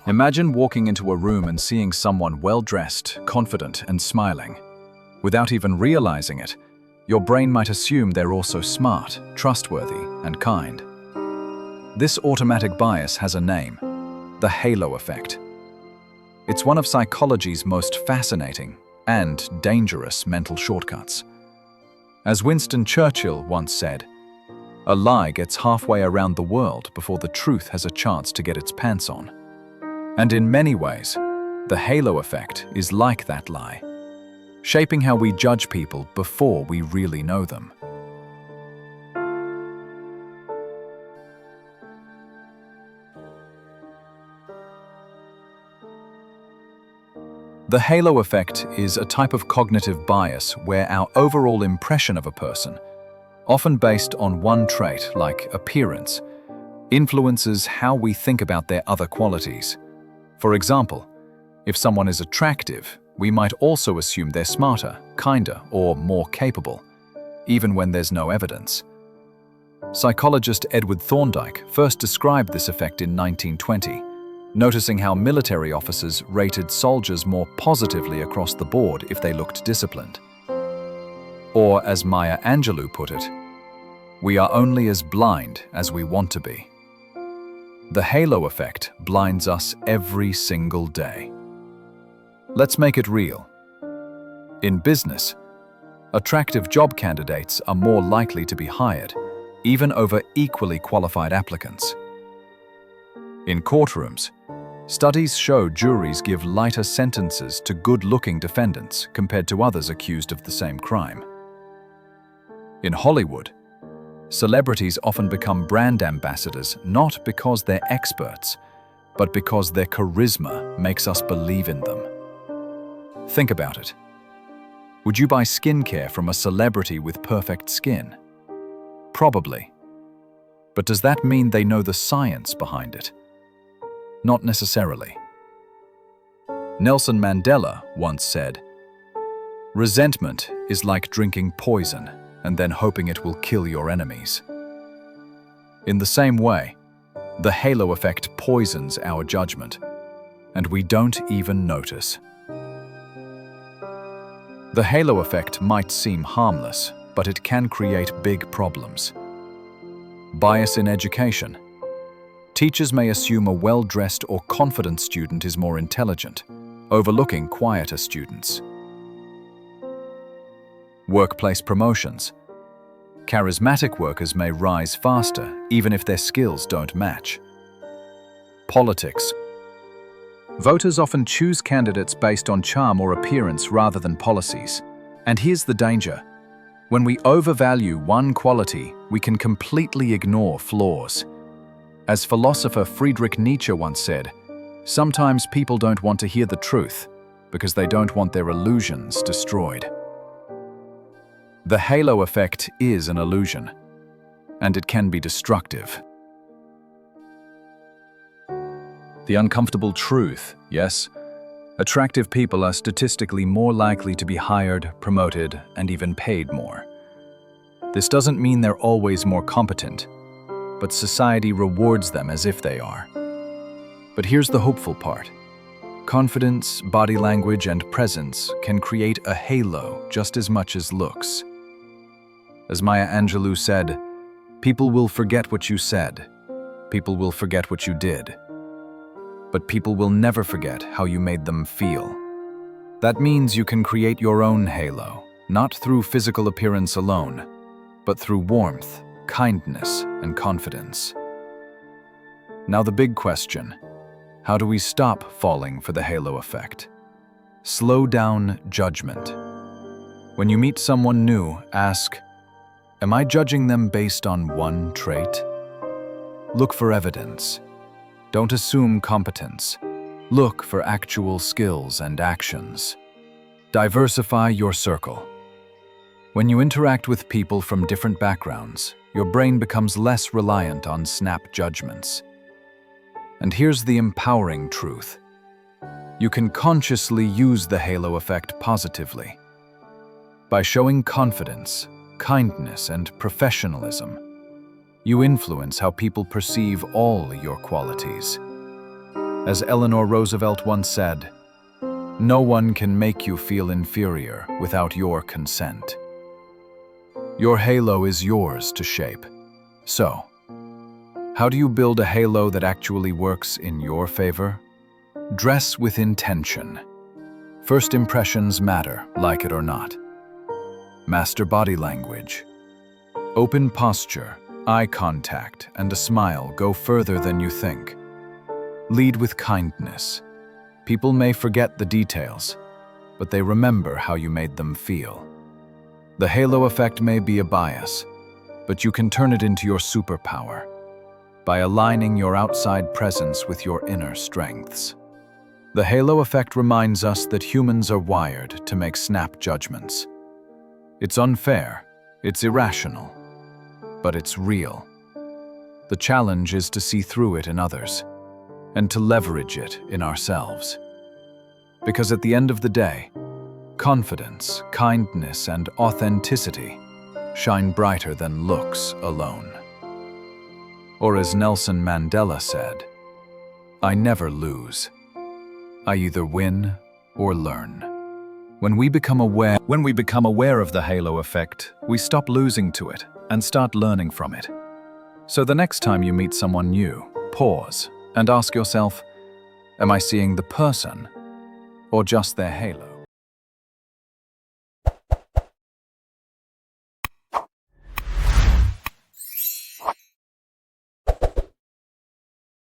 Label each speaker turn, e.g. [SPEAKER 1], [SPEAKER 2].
[SPEAKER 1] Imagine walking into a room and seeing someone well-dressed, confident, and smiling. Without even realizing it, your brain might assume they're also smart, trustworthy, and kind. This automatic bias has a name: the halo effect. It's one of psychology's most fascinating and dangerous mental shortcuts. As Winston Churchill once said, "A lie gets halfway around the world before the truth has a chance to get its pants on." And in many ways, the halo effect is like that lie, shaping how we judge people before we really know them. The halo effect is a type of cognitive bias where our overall impression of a person, often based on one trait like appearance, influences how we think about their other qualities. For example, if someone is attractive, we might also assume they're smarter, kinder, or more capable, even when there's no evidence. Psychologist Edward Thorndike first described this effect in 1920, noticing how military officers rated soldiers more positively across the board if they looked disciplined. Or, as Maya Angelou put it, "We are only as blind as we want to be." The halo effect blinds us every single day. Let's make it real. In business, attractive job candidates are more likely to be hired, even over equally qualified applicants. In courtrooms, studies show juries give lighter sentences to good-looking defendants compared to others accused of the same crime. In Hollywood, celebrities often become brand ambassadors not because they're experts, but because their charisma makes us believe in them. Think about it. Would you buy skincare from a celebrity with perfect skin? Probably. But does that mean they know the science behind it? Not necessarily. Nelson Mandela once said, "Resentment is like drinking poison and then hoping it will kill your enemies." In the same way, the halo effect poisons our judgment, and we don't even notice. The halo effect might seem harmless, but it can create big problems. Bias in education. Teachers may assume a well-dressed or confident student is more intelligent, overlooking quieter students. Workplace promotions. Charismatic workers may rise faster, even if their skills don't match. Politics. Voters often choose candidates based on charm or appearance rather than policies. And here's the danger. When we overvalue one quality, we can completely ignore flaws. As philosopher Friedrich Nietzsche once said, "Sometimes people don't want to hear the truth because they don't want their illusions destroyed." The halo effect is an illusion, and it can be destructive. The uncomfortable truth, yes, attractive people are statistically more likely to be hired, promoted, and even paid more. This doesn't mean they're always more competent, but society rewards them as if they are. But here's the hopeful part. Confidence, body language, and presence can create a halo just as much as looks. As Maya Angelou said, "People will forget what you said. People will forget what you did. But people will never forget how you made them feel." That means you can create your own halo, not through physical appearance alone, but through warmth, kindness, and confidence. Now the big question: how do we stop falling for the halo effect? Slow down judgment. When you meet someone new, ask, "Am I judging them based on one trait?" Look for evidence. Don't assume competence. Look for actual skills and actions. Diversify your circle. When you interact with people from different backgrounds, your brain becomes less reliant on snap judgments. And here's the empowering truth. You can consciously use the halo effect positively. By showing confidence, kindness, and professionalism, you influence how people perceive all your qualities. As Eleanor Roosevelt once said, "No one can make you feel inferior without your consent." Your halo is yours to shape. So, how do you build a halo that actually works in your favor? Dress with intention. First impressions matter, like it or not. Master body language. Open posture, eye contact, and a smile go further than you think. Lead with kindness. People may forget the details, but they remember how you made them feel. The halo effect may be a bias, but you can turn it into your superpower by aligning your outside presence with your inner strengths. The halo effect reminds us that humans are wired to make snap judgments. It's unfair, it's irrational, but it's real. The challenge is to see through it in others and to leverage it in ourselves. Because at the end of the day, confidence, kindness, and authenticity shine brighter than looks alone. Or as Nelson Mandela said, "I never lose. I either win or learn." When we become aware of the halo effect, we stop losing to it and start learning from it. So the next time you meet someone new, pause and ask yourself, am I seeing the person or just their halo?